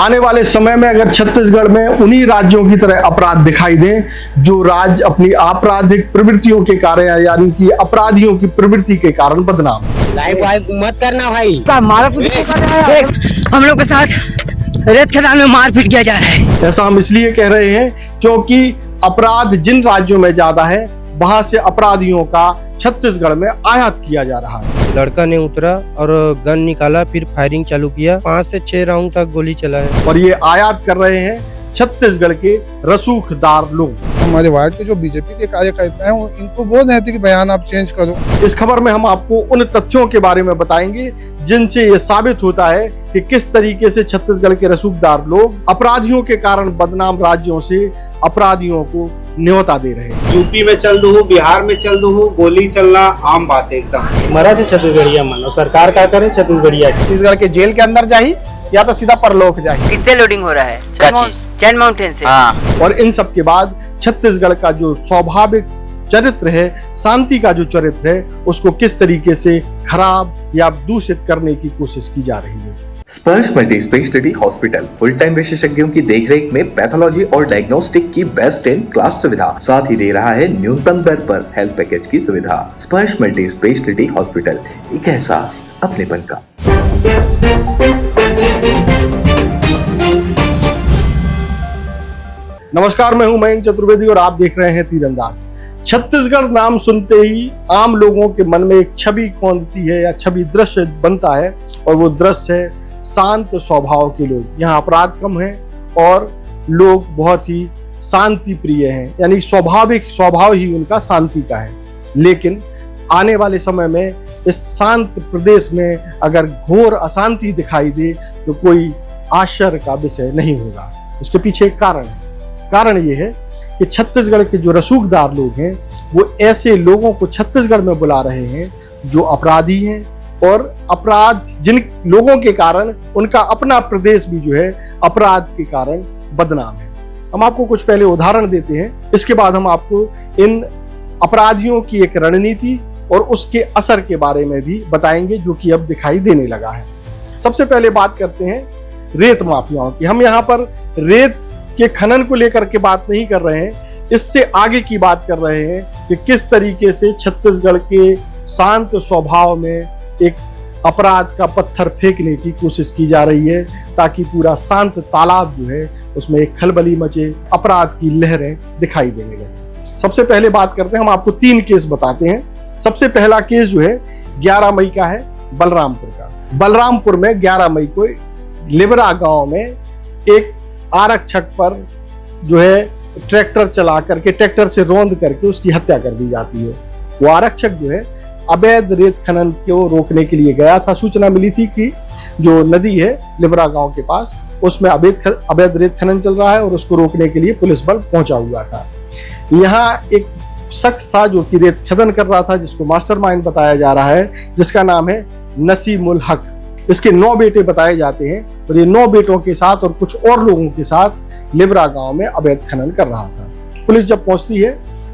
आने वाले समय में अगर छत्तीसगढ़ में उन्हीं राज्यों की तरह अपराध दिखाई दें जो राज्य अपनी आपराधिक प्रवृत्तियों के कारण यानी कि अपराधियों की प्रवृत्ति के कारण बदनाम है। लाइव मत करना भाई, मारा कुछ हम लोग के साथ रेत खदान में मारपीट किया जा रहा है। ऐसा हम इसलिए कह रहे हैं क्योंकि अपराध जिन राज्यों में ज्यादा है वहां से अपराधियों का छत्तीसगढ़ में आयात किया जा रहा है। लड़का ने उतरा और गन निकाला, फिर फायरिंग चालू किया। 5 से 6 राउंड तक गोली चला है और ये आयात कर रहे हैं छत्तीसगढ़ के रसूखदार लोग। हमारे वार्ड के जो बीजेपी के कार्यकर्ता हैं वो इनको बोल रहे थे कि बयान आप चेंज करो। इस खबर में हम आपको उन तथ्यों के बारे में बताएंगे जिनसे ये साबित होता है कि किस तरीके से छत्तीसगढ़ के रसूखदार लोग अपराधियों के कारण बदनाम राज्यों से अपराधियों को न्योता दे रहे हैं। यूपी में चल दू, बिहार में चल दू, गोली चलना आम बात है एकदम। मराठी छत्तीसगढ़िया मान लो, सरकार क्या करे छत्तीसगढ़िया। छत्तीसगढ़ के जेल के अंदर जाही या तो सीधा परलोक जाही। किससे लोडिंग हो रहा है? चैन माउंटेन से। और इन सब के बाद छत्तीसगढ़ का जो स्वाभाविक चरित्र है, शांति का जो चरित्र है, उसको किस तरीके से खराब या दूषित करने की कोशिश की जा रही है। स्पर्श multi speciality hospital full time विशेषज्ञों की देखरेख में पैथोलॉजी और डायग्नोस्टिक की बेस्ट इन क्लास सुविधा, साथ ही दे रहा है न्यूनतम दर पर हेल्थ पैकेज की सुविधा। स्पर्श मल्टी स्पेशलिटी हॉस्पिटल, एक एहसास अपनेपन का। नमस्कार, मैं हूं मयंक चतुर्वेदी और आप देख रहे हैं तीरंदाज। छत्तीसगढ़ नाम सुनते ही आम लोगों के मन में एक छवि कौंधती है या छवि दृश्य बनता है और वो दृश्य है शांत स्वभाव के लोग। यहाँ अपराध कम है और लोग बहुत ही शांति प्रिय हैं, यानी स्वाभाविक स्वभाव ही उनका शांति का है। लेकिन आने वाले समय में इस शांत प्रदेश में अगर घोर अशांति दिखाई दे तो कोई आश्चर्य का विषय नहीं होगा। उसके पीछे एक कारण है। कारण ये है कि छत्तीसगढ़ के जो रसूखदार लोग हैं वो ऐसे लोगों को छत्तीसगढ़ में बुला रहे हैं जो अपराधी हैं और अपराध जिन लोगों के कारण उनका अपना प्रदेश भी जो है अपराध के कारण बदनाम है। हम आपको कुछ पहले उदाहरण देते हैं, इसके बाद हम आपको इन अपराधियों की एक रणनीति और उसके असर के बारे में भी बताएंगे जो कि अब दिखाई देने लगा है। सबसे पहले बात करते हैं रेत माफियाओं की। हम यहाँ पर रेत के खनन को लेकर के बात नहीं कर रहे हैं, इससे आगे की बात कर रहे हैं कि किस तरीके से छत्तीसगढ़ के शांत स्वभाव में एक अपराध का पत्थर फेंकने की कोशिश की जा रही है ताकि पूरा शांत तालाब जो है उसमें एक खलबली मचे, अपराध की लहरें दिखाई देने लगी। सबसे पहले बात करते हैं, हम आपको 3 केस बताते हैं। सबसे पहला केस जो है 11 मई का है, बलरामपुर का। बलरामपुर में 11 मई को लिबरा गांव में एक आरक्षक पर जो है ट्रैक्टर चला करके, ट्रैक्टर से रौंद करके उसकी हत्या कर दी जाती है। वो आरक्षक जो है अवैध रेत खनन को रोकने के लिए गया था। सूचना मिली थी कि जो नदी है लिबरा गांव के पास, उसमें अवैध रेत खनन चल रहा है और उसको रोकने के लिए पुलिस बल पहुंचा हुआ था। यहाँ एक शख्स था जो कि रेत खनन कर रहा था, जिसको मास्टरमाइंड बताया जा रहा है, जिसका नाम है नसीमुल हक। इसके 9 बेटे बताए जाते हैं और ये 9 बेटों के साथ और कुछ और लोगों के साथ लिबरा गांव में अवैध खनन कर रहा था। पुलिस जब पहुंचती है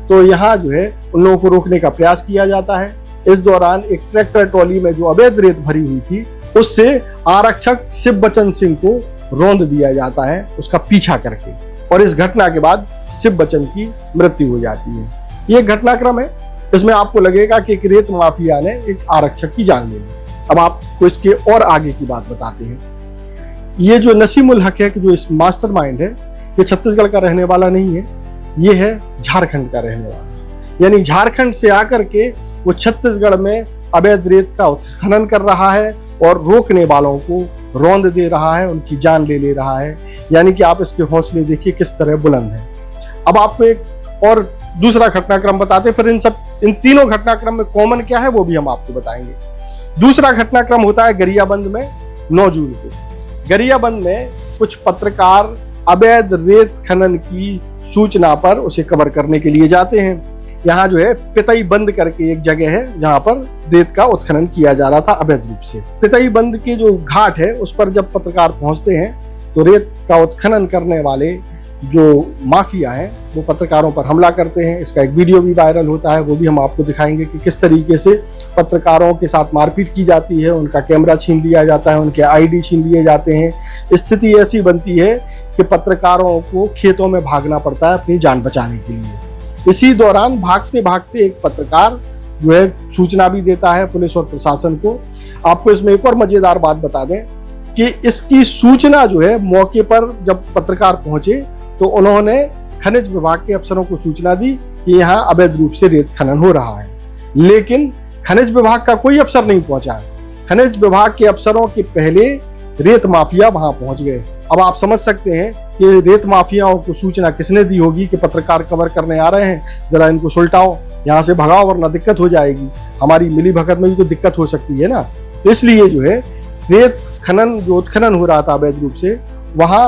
तो यहाँ जो है उन लोगों को रोकने का प्रयास किया जाता है। इस दौरान एक ट्रैक्टर ट्रॉली में जो अवैध रेत भरी हुई थी उससे आरक्षक शिवबचन सिंह को रौंद दिया जाता है उसका पीछा करके, और इस घटना के बाद शिवबचन की मृत्यु हो जाती है। ये घटनाक्रम है, इसमें आपको लगेगा कि एक रेत माफिया ने एक आरक्षक की जान ले ली। अब आपको इसके और आगे की बात बताते हैं। ये जो नसीमुल हक है, जो इस मास्टरमाइंड है, ये छत्तीसगढ़ का रहने वाला नहीं है, ये है झारखंड का रहने वाला। यानी झारखंड से आकर के वो छत्तीसगढ़ में अवैध रेत का खनन कर रहा है और रोकने वालों को रौंद दे रहा है, उनकी जान ले रहा है। यानी कि आप इसके हौसले देखिए किस तरह बुलंद है। अब आपको एक और दूसरा घटनाक्रम बताते हैं, फिर इन तीनों घटनाक्रम में कॉमन क्या है वो भी हम आपको बताएंगे। दूसरा घटनाक्रम होता है गरियाबंद में 9 जून को। गरियाबंद में कुछ पत्रकार अवैध रेत खनन की सूचना पर उसे कवर करने के लिए जाते हैं। यहाँ जो है पितई बंद करके एक जगह है जहाँ पर रेत का उत्खनन किया जा रहा था अवैध रूप से। पितई बंद के जो घाट है उस पर जब पत्रकार पहुंचते हैं तो रेत का उत्खनन करने वाले जो माफिया हैं वो पत्रकारों पर हमला करते हैं। इसका एक वीडियो भी वायरल होता है, वो भी हम आपको दिखाएंगे कि किस तरीके से पत्रकारों के साथ मारपीट की जाती है, उनका कैमरा छीन लिया जाता है, उनके आईडी छीन लिए जाते हैं। स्थिति ऐसी बनती है कि पत्रकारों को खेतों में भागना पड़ता है अपनी जान बचाने के लिए। इसी दौरान भागते भागते एक पत्रकार जो है सूचना भी देता है पुलिस और प्रशासन को। आपको इसमें एक और मजेदार बात बता दें कि इसकी सूचना जो है मौके पर जब पत्रकार पहुंचे तो उन्होंने खनिज विभाग के अफसरों को सूचना दी कि यहाँ अवैध रूप से रेत खनन हो रहा है, लेकिन खनिज विभाग का कोई अफसर नहीं पहुंचा है। खनिज विभाग के अफसरों के पहले रेत माफिया वहां पहुंच गए। अब आप समझ सकते हैं कि रेत माफियाओं को सूचना किसने दी होगी कि पत्रकार कवर करने आ रहे हैं, जरा इनको सुलटाओ, यहाँ से भगाओ वरना दिक्कत हो जाएगी, हमारी मिली भगत में भी तो दिक्कत हो सकती है ना। तो इसलिए जो है रेत खनन जो उत्खनन हो रहा था अवैध रूप से, वहां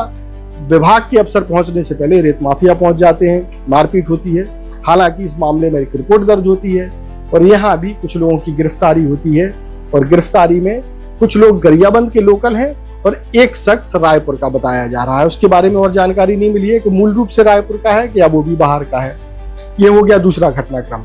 विभाग के अफसर पहुंचने से पहले रेत माफिया पहुंच जाते हैं, मारपीट होती है। हालांकि इस मामले में एक रिपोर्ट दर्ज होती है और यहाँ भी कुछ लोगों की गिरफ्तारी होती है और गिरफ्तारी में कुछ लोग गरियाबंद के लोकल हैं और एक शख्स रायपुर का बताया जा रहा है। उसके बारे में और जानकारी नहीं मिली है कि मूल रूप से रायपुर का है कि या वो भी बाहर का है। ये हो गया दूसरा घटनाक्रम।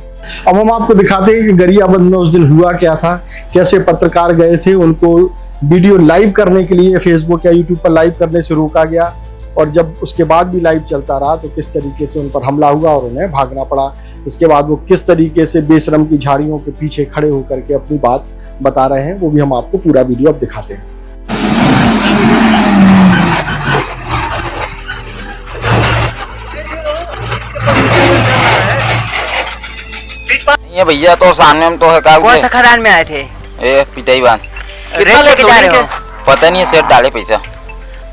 अब हम आपको दिखाते हैं कि गरियाबंद में उस दिन हुआ क्या था, कैसे पत्रकार गए थे, उनको वीडियो लाइव करने के लिए फेसबुक या यूट्यूब पर लाइव करने से रोका गया और जब उसके बाद भी लाइव चलता रहा तो किस तरीके से उन पर हमला हुआ और उन्हें भागना पड़ा। इसके बाद वो किस तरीके से बेशरम की झाड़ियों के पीछे खड़े होकर के अपनी बात बता रहे हैं, वो भी हम आपको पूरा वीडियो अब दिखाते हैं। ये भैया तो सामने में तो है का कौन सा खदान में आए थे? ए पिटाई बांध रेत लेके जा रहे हो? पता नहीं है, सेट डाले पैसा।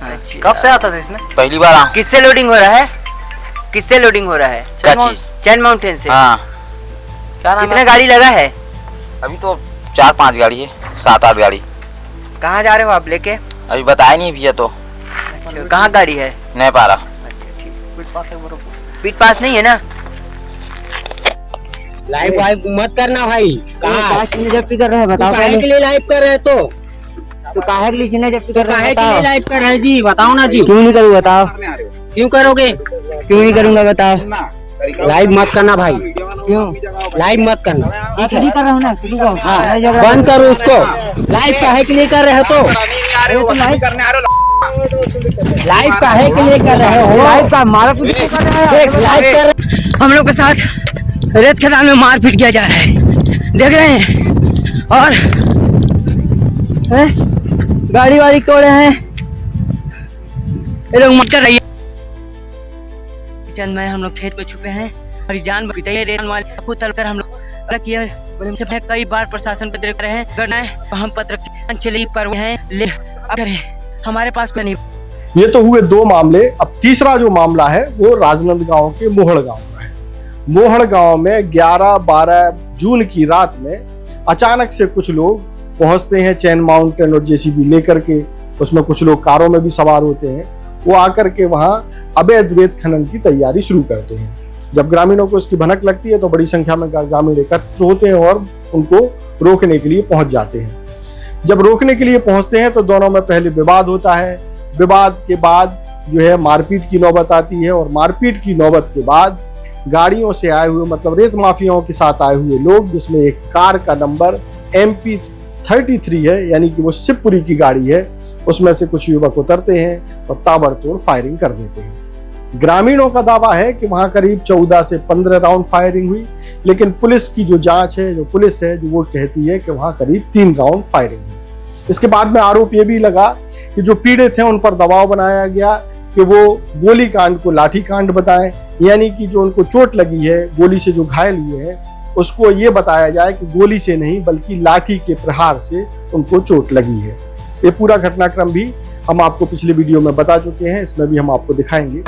अच्छा। कब से आता था इसने? पहली बार आ किससे लोडिंग हो रहा है? किससे लोडिंग हो रहा है? क्या चीज? चैन माउंटेन से। हाँ। कितना गाड़ी लगा है? अभी तो 4-5 गाड़ी है, 7-8 गाड़ी। कहाँ जा रहे हो आप लेके? अभी बताया नहीं भैया तो। अच्छा, कहाँ गाड़ी है? नहीं पा रहा। अच्छा ठीक। पीट पास नहीं है ना? लाइव वाइव मत करना भाई। कहाँ जब्ती कर रहे हैं बताओ? काहे के लिए लाइव कर रहे हो तो काहे के लिए चीजें जब्ती कर रहे काहे हैं? के लिए लाइव कर रहे हैं जी, बताओ ना जी। क्यों नहीं करूँ बताओ? क्यों करोगे? क्यों नहीं करूँगा बताओ? लाइव मत करना भाई, क्यों? लाइव मत करना। शुरू कर रहा हूँ ना, शुरू करो। हाँ, बंद करो उसको। लाइव काहे के लिए कर रहे हो तो? लाइव काहे के लिए कर रहे हो? लाइव का मारा पीट कर रहे हैं। लाइव कर रहे हम लोग के साथ रेत खदान में मारपीट किया जा रहा है, देख रहे हैं। और गाड़ी वाड़ी तोड़े हैं ये लोग, मत कर रही है। चंद में हम लोग खेत में छुपे हैं और जान बताइए रेत वाले को तलकर हम लोग किया। कई बार प्रशासन को देख रहे हैं करना है, हम पत्र चली पर हैं, ले अगर हमारे पास कोई नहीं। ये तो हुए दो मामले। अब तीसरा जो मामला है वो राजनांदगांव के मोहड़ गांव का है। मोहड़ गांव में 11-12 जून की रात में अचानक से कुछ लोग पहुंचते हैं चैन माउंटेन और जेसीबी लेकर के, उसमें कुछ लोग कारों में भी सवार होते हैं। वो आकर के वहां अवैध रेत खनन की तैयारी शुरू करते हैं। जब ग्रामीणों को इसकी भनक लगती है तो बड़ी संख्या में ग्रामीण एकत्र होते हैं और उनको रोकने के लिए पहुंच जाते हैं। जब रोकने के लिए पहुंचते हैं तो दोनों में पहले विवाद होता है। विवाद के बाद जो है मारपीट की नौबत आती है और मारपीट की नौबत के बाद गाड़ियों से आए हुए, मतलब रेत माफियाओं के साथ आए हुए लोग, जिसमें एक कार का नंबर MP33 है, यानी कि वो शिवपुरी की गाड़ी है, उसमें से कुछ युवक उतरते हैं और ताबड़तोड़ फायरिंग कर देते हैं। ग्रामीणों का दावा है कि वहां करीब 14 से 15 राउंड फायरिंग हुई, लेकिन पुलिस की जो जांच है, जो पुलिस है, जो वो कहती है कि वहां करीब 3 राउंड फायरिंग हुई। इसके बाद में आरोप ये भी लगा कि जो पीड़ित हैं उन पर दबाव बनाया गया कि वो गोली कांड को लाठी कांड बताएं, यानी कि जो उनको चोट लगी है, गोली से जो घायल हुए हैं, उसको ये बताया जाए कि गोली से नहीं बल्कि लाठी के प्रहार से उनको चोट लगी है। ये पूरा घटनाक्रम भी हम आपको पिछले वीडियो में बता चुके हैं, इसमें भी हम आपको दिखाएंगे।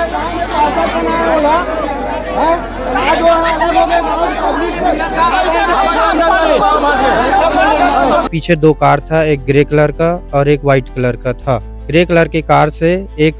पीछे 2 कार था, एक ग्रे कलर का और एक व्हाइट कलर का था। ग्रे कलर की कार से एक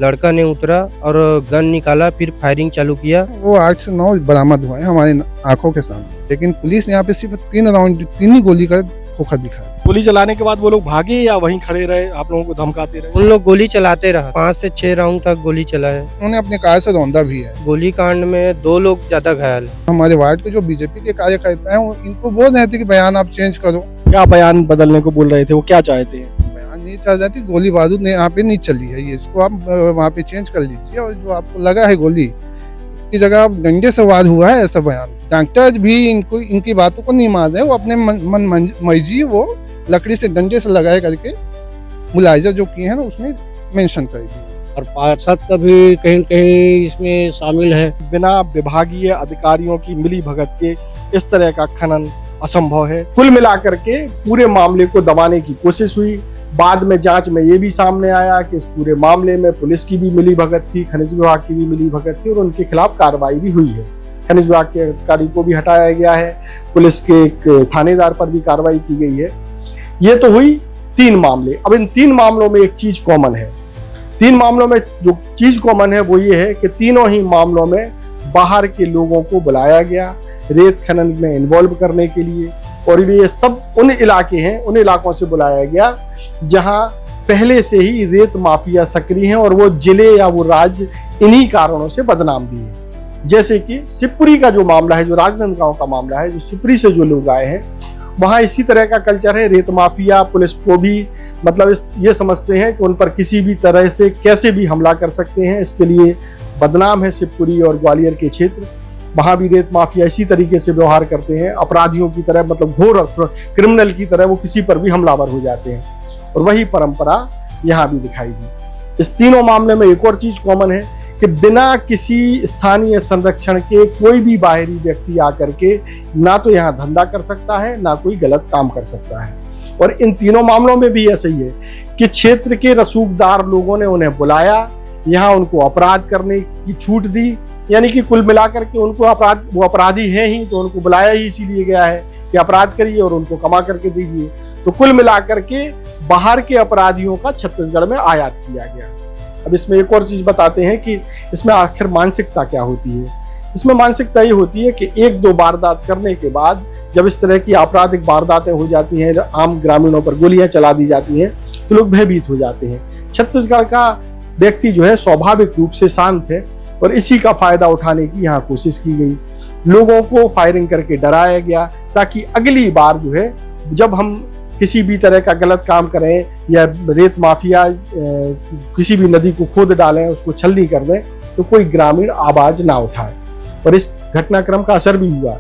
लड़का ने उतरा और गन निकाला, फिर फायरिंग चालू किया। वो 8 से 9 बरामद हुए हैं हमारी आंखों के सामने, लेकिन पुलिस यहाँ पे सिर्फ 3 ही गोली का खोखा दिखा। गोली चलाने के बाद वो लोग भागे या वहीं खड़े रहे, आप लोगों को धमकाते रहे? उन लोग गोली चलाते रहा, 5 से 6 राउंड तक गोली चलाए। उन्होंने अपने कार से रौंदा भी है। गोली कांड में 2 लोग ज्यादा घायल। हमारे वार्ड के जो बीजेपी के कार्यकर्ता हैं, इनको बोल रहे थे कि बयान आप चेंज करो। क्या बयान बदलने को बोल रहे थे, वो क्या चाहते हैं? बयान नहीं चल रही थी, गोली बारूद ने यहाँ पे नहीं चली है, ये इसको आप वहाँ पे चेंज कर लीजिए, और जो आपको लगा है गोली उसकी जगह आप डंडे से वार हुआ है, ऐसा बयान। डॉक्टर भी इनको इनकी बातों को नहीं मान रहे, वो अपने मन मर्जी वो लकड़ी से डंडे से लगाए करके मुलायजा जो किए हैं ना उसमें मेंशन कर दिया। और पार्षद का भी कहीं कहीं इसमें शामिल है। बिना विभागीय अधिकारियों की मिली भगत के इस तरह का खनन असंभव है। कुल मिलाकर के पूरे मामले को दबाने की कोशिश हुई। बाद में जांच में ये भी सामने आया कि इस पूरे मामले में पुलिस की भी मिली भगत थी, खनिज विभाग की भी मिली भगत थी, और उनके खिलाफ कार्रवाई भी हुई है। खनिज विभाग के अधिकारी को भी हटाया गया है, पुलिस के एक थानेदार पर भी कार्रवाई की गई है। ये तो हुई 3 मामले। अब इन 3 मामलों में एक चीज कॉमन है। 3 मामलों में जो चीज कॉमन है वो ये है कि तीनों ही मामलों में बाहर के लोगों को बुलाया गया रेत खनन में इन्वॉल्व करने के लिए, और ये सब उन इलाके हैं, उन इलाकों से बुलाया गया जहां पहले से ही रेत माफिया सक्रिय हैं और वो जिले या वो राज्य इन्हीं कारणों से बदनाम भी है। जैसे कि शिवपुरी का जो मामला है, जो राजनांदगांव का मामला है, जो शिवपुरी से जो लोग आए हैं, वहां इसी तरह का कल्चर है। रेत माफिया पुलिस को भी मतलब ये समझते हैं कि उन पर किसी भी तरह से कैसे भी हमला कर सकते हैं, इसके लिए बदनाम है शिवपुरी और ग्वालियर के क्षेत्र। वहां भी रेत माफिया इसी तरीके से व्यवहार करते हैं, अपराधियों की तरह, मतलब घोर क्रिमिनल की तरह वो किसी पर भी हमलावर हो जाते हैं, और वही परंपरा यहाँ भी दिखाई दी। इस तीनों मामले में एक और चीज कॉमन है कि बिना किसी स्थानीय संरक्षण के कोई भी बाहरी व्यक्ति आकर के ना तो यहाँ धंधा कर सकता है, ना कोई गलत काम कर सकता है। और इन तीनों मामलों में भी ऐसा ही है कि क्षेत्र के रसूखदार लोगों ने उन्हें बुलाया, यहाँ उनको अपराध करने की छूट दी, यानी कि कुल मिलाकर के उनको वो अपराधी हैं ही, तो उनको बुलाया ही इसीलिए गया है कि अपराध करिए और उनको कमा करके दीजिए। तो कुल मिलाकर के बाहर के अपराधियों का छत्तीसगढ़ में आयात किया गया। अब इसमें एक और चीज बताते हैं कि इसमें आखिर मानसिकता क्या होती है। इसमें मानसिकता ये होती है कि 1-2 वारदात करने के बाद जब इस तरह की आपराधिक वारदातें हो जाती हैं, आम ग्रामीणों पर गोलियां चला दी जाती हैं, तो लोग भयभीत हो जाते हैं। छत्तीसगढ़ का व्यक्ति जो है स्वाभाविक रूप से शांत है, और इसी का फायदा उठाने की यहाँ कोशिश की गई। लोगों को फायरिंग करके डराया गया ताकि अगली बार जो है जब हम किसी भी तरह का गलत काम करें या रेत माफिया किसी भी नदी को खोद डालें, उसको छलनी कर दें, तो कोई ग्रामीण आवाज ना उठाए। और इस घटनाक्रम का असर भी हुआ।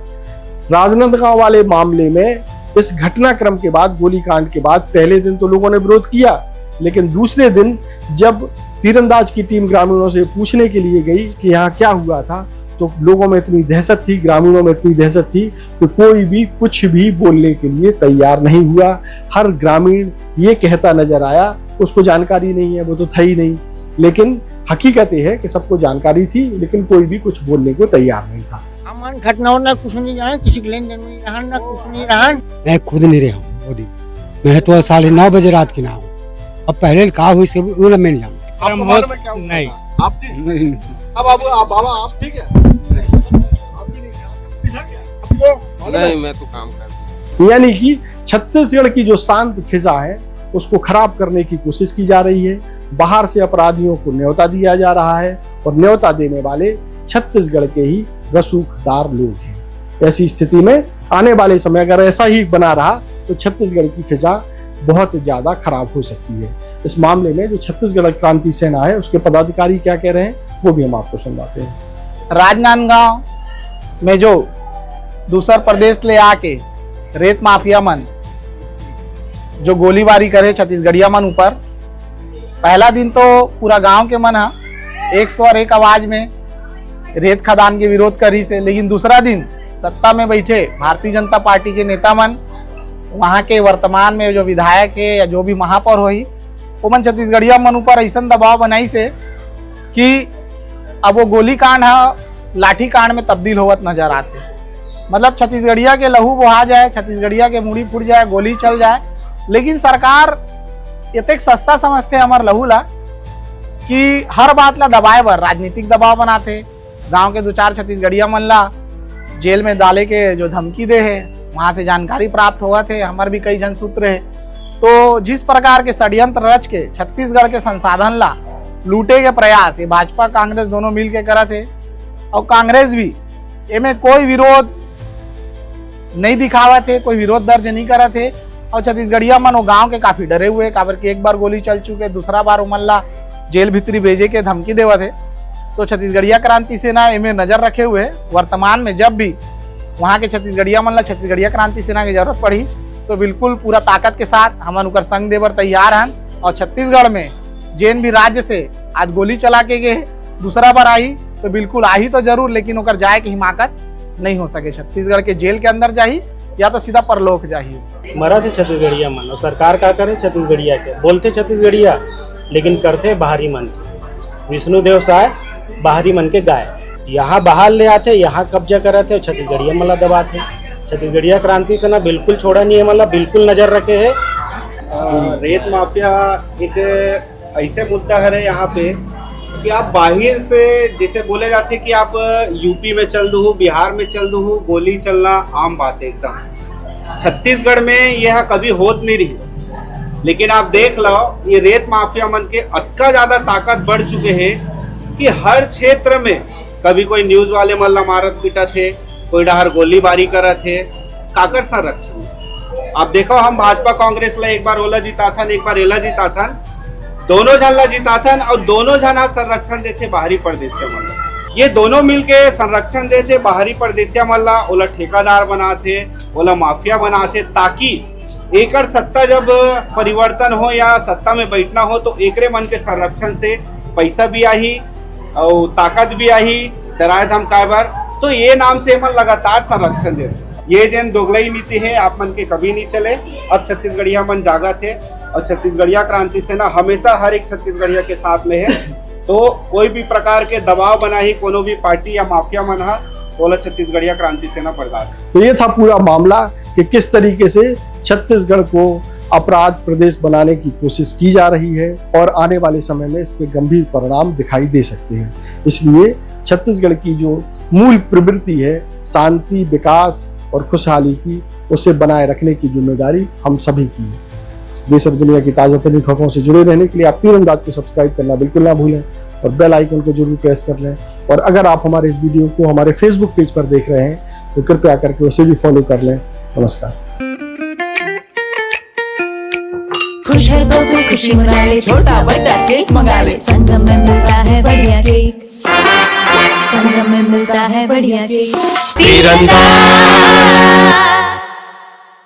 राजनांदगांव वाले मामले में इस घटनाक्रम के बाद, गोलीकांड के बाद, पहले दिन तो लोगों ने विरोध किया, लेकिन दूसरे दिन जब तीरंदाज की टीम ग्रामीणों से पूछने के लिए गई कि यहाँ क्या हुआ था, तो लोगों में इतनी दहशत थी, ग्रामीणों में इतनी दहशत थी कि कोई भी कुछ भी बोलने के लिए तैयार नहीं हुआ। हर ग्रामीण ये कहता नजर आया, उसको जानकारी नहीं है, वो तो था ही नहीं, लेकिन हकीकत ये है कि सबको जानकारी थी, लेकिन कोई भी कुछ बोलने को तैयार नहीं था। अमन घटनाओं ना कुछ नहीं जाए, किसी के लेन देन में रहा ना कुछ नहीं रहा। मैं खुद नहीं रहा हूँ वो दिन, मैं तो 9:30 बजे रात की ना हूँ। अब पहले कहा हुई से मैं नहीं जानूँ। नहीं आप थे? नहीं। अब बाबा आप ठीक है? नहीं, मैं तो काम कर। यानी कि छत्तीसगढ़ की जो शांत फिजा है उसको खराब करने की कोशिश की जा रही है। बाहर से अपराधियों को न्योता दिया जा रहा है, और न्योता देने वाले छत्तीसगढ़ के ही रसूखदार लोग हैं। ऐसी स्थिति में आने वाले समय अगर ऐसा ही बना रहा तो छत्तीसगढ़ की फिजा बहुत ज्यादा खराब हो सकती है। इस मामले में जो छत्तीसगढ़ क्रांति सेना है उसके पदाधिकारी क्या कह रहे हैं वो भी हम आपको सुनवाते हैं। राजनांदगांव में जो दूसर प्रदेश ले आके रेत माफिया मन जो गोलीबारी करे छत्तीसगढ़िया मन ऊपर, पहला दिन तो पूरा गांव के मन 101 आवाज में रेत खदान के विरोध करी से, लेकिन दूसरा दिन सत्ता में बैठे भारतीय जनता पार्टी के नेता मन, वहाँ के वर्तमान में जो विधायक है या जो भी महापौर होई, वो मन छत्तीसगढ़िया मन ऊपर ऐसा दबाव बनाई से कि अब वो गोली कांड लाठी कांड में तब्दील होवत नजर आते। मतलब छत्तीसगढ़िया के लहू बहा जाए, छत्तीसगढ़िया के मुड़ी फूट जाए, गोली चल जाए, लेकिन सरकार इतने सस्ता समझते हमार लहू ला कि हर बात ला दबाए बर राजनीतिक दबाव बनाते। गांव के 2-4 छत्तीसगढ़िया मन ला जेल में डाले के जो धमकी दे है, वहां से जानकारी प्राप्त हुआ थे, हमारे भी कई जन सूत्र है। तो जिस प्रकार के षड्यंत्र रच के छत्तीसगढ़ के संसाधन ला लूटे के प्रयास ये भाजपा कांग्रेस दोनों मिल के करा थे, और कांग्रेस भी इनमें कोई विरोध नहीं दिखावा थे, कोई विरोध दर्ज नहीं करा थे। और छत्तीसगढ़िया मन वो गांव के काफी डरे हुए, काबर की एक बार गोली चल चुके, दूसरा बार उमल्ला जेल भीतरी भेजे के धमकी देवा थे। तो छत्तीसगढ़िया क्रांति सेना इनमें नजर रखे हुए वर्तमान में जब भी वहाँ के छत्तीसगढ़िया मन ला छत्तीसगढ़िया क्रांति सेना की जरूरत पड़ी तो बिल्कुल पूरा ताकत के साथ हमन उकर संग देवर तैयार हैं। और छत्तीसगढ़ में जैन भी राज्य से आज गोली चला के गए दूसरा बार आई तो बिल्कुल आई तो जरूर, लेकिन उकर जाए की हिमाकत नहीं हो सके। छत्तीसगढ़ के जेल के अंदर जाही या तो सीधा परलोक जाही। मरा थे छत्तीसगढ़िया मन, और सरकार क्या करे छत्तीसगढ़िया के, बोलते छत्तीसगढ़िया लेकिन करते बाहरी मन के। विष्णुदेव साय बाहरी मन के गाय यहाँ बाहर ले आते, यहाँ कब्जा कराते और छत्तीसगढ़िया मला दबाते। छत्तीसगढ़िया क्रांति सेना बिल्कुल छोड़ा नहीं है, मतलब बिल्कुल नजर रखे है। रेत माफिया एक ऐसे मुद्दा है यहाँ पे कि आप बाहर से जैसे बोले जाते कि आप यूपी में चल दो, बिहार में चल दो, गोली चलना आम बात है एकदम। छत्तीसगढ़ में यह कभी होत नहीं रही, लेकिन आप देख लो ये रेत माफिया मन के अतका ज्यादा ताकत बढ़ चुके हैं कि हर क्षेत्र में कभी कोई न्यूज वाले मल्ला मारत पीटा थे, कोई डहर गोलीबारी करा थे, काकर संरक्षण। आप देखो हम भाजपा कांग्रेस ला एक बार ओला जीता था, एक बार एला जीता था, दोनों जन ला जीता था और दोनों जन संरक्षण देते बाहरी प्रदेशिया मल्ला। ये दोनों मिलके संरक्षण देते बाहरी प्रदेशिया मल्ला, ओला ठेकादार बनाते, ओला माफिया बनाते, ताकि एकड़ सत्ता जब परिवर्तन हो या सत्ता में बैठना हो तो एकरे मन के संरक्षण से पैसा भी आई और ताकत भी आई, डराए हम काबर। तो ये नाम से मन लगातार संरक्षण देते। ये जन दोगलई नीति है आप मन के कभी नहीं चले। अब छत्तीसगढ़िया मन जागा थे और छत्तीसगढ़िया क्रांति सेना हमेशा हर एक छत्तीसगढ़िया के साथ में है। तो कोई भी प्रकार के दबाव बना ही कोनो भी पार्टी या माफिया मन है बोला छत्तीसगढ़िया क्रांति सेना बर्दाश्त। तो ये था पूरा मामला कि किस तरीके से छत्तीसगढ़ को अपराध प्रदेश बनाने की कोशिश की जा रही है और आने वाले समय में इसके गंभीर परिणाम दिखाई दे सकते हैं। इसलिए छत्तीसगढ़ की जो मूल प्रवृत्ति है शांति, विकास और खुशहाली की, उसे बनाए रखने की जिम्मेदारी हम सभी की है। देश और दुनिया की ताज़ा तरीन खबरों से जुड़े रहने के लिए आप तीरंदाज को सब्सक्राइब करना बिल्कुल ना भूलें और बेल आइकन को जरूर प्रेस कर लें। और अगर आप हमारे इस वीडियो को हमारे फेसबुक पेज पर देख रहे हैं तो कृपया करके उसे भी फॉलो कर लें। नमस्कार। खुश है तो कोई खुशी मना ले, छोटा बड़ा केक मंगा ले, संगम में मिलता है बढ़िया केक, संगम में मिलता है बढ़िया केक। तीरंदाज।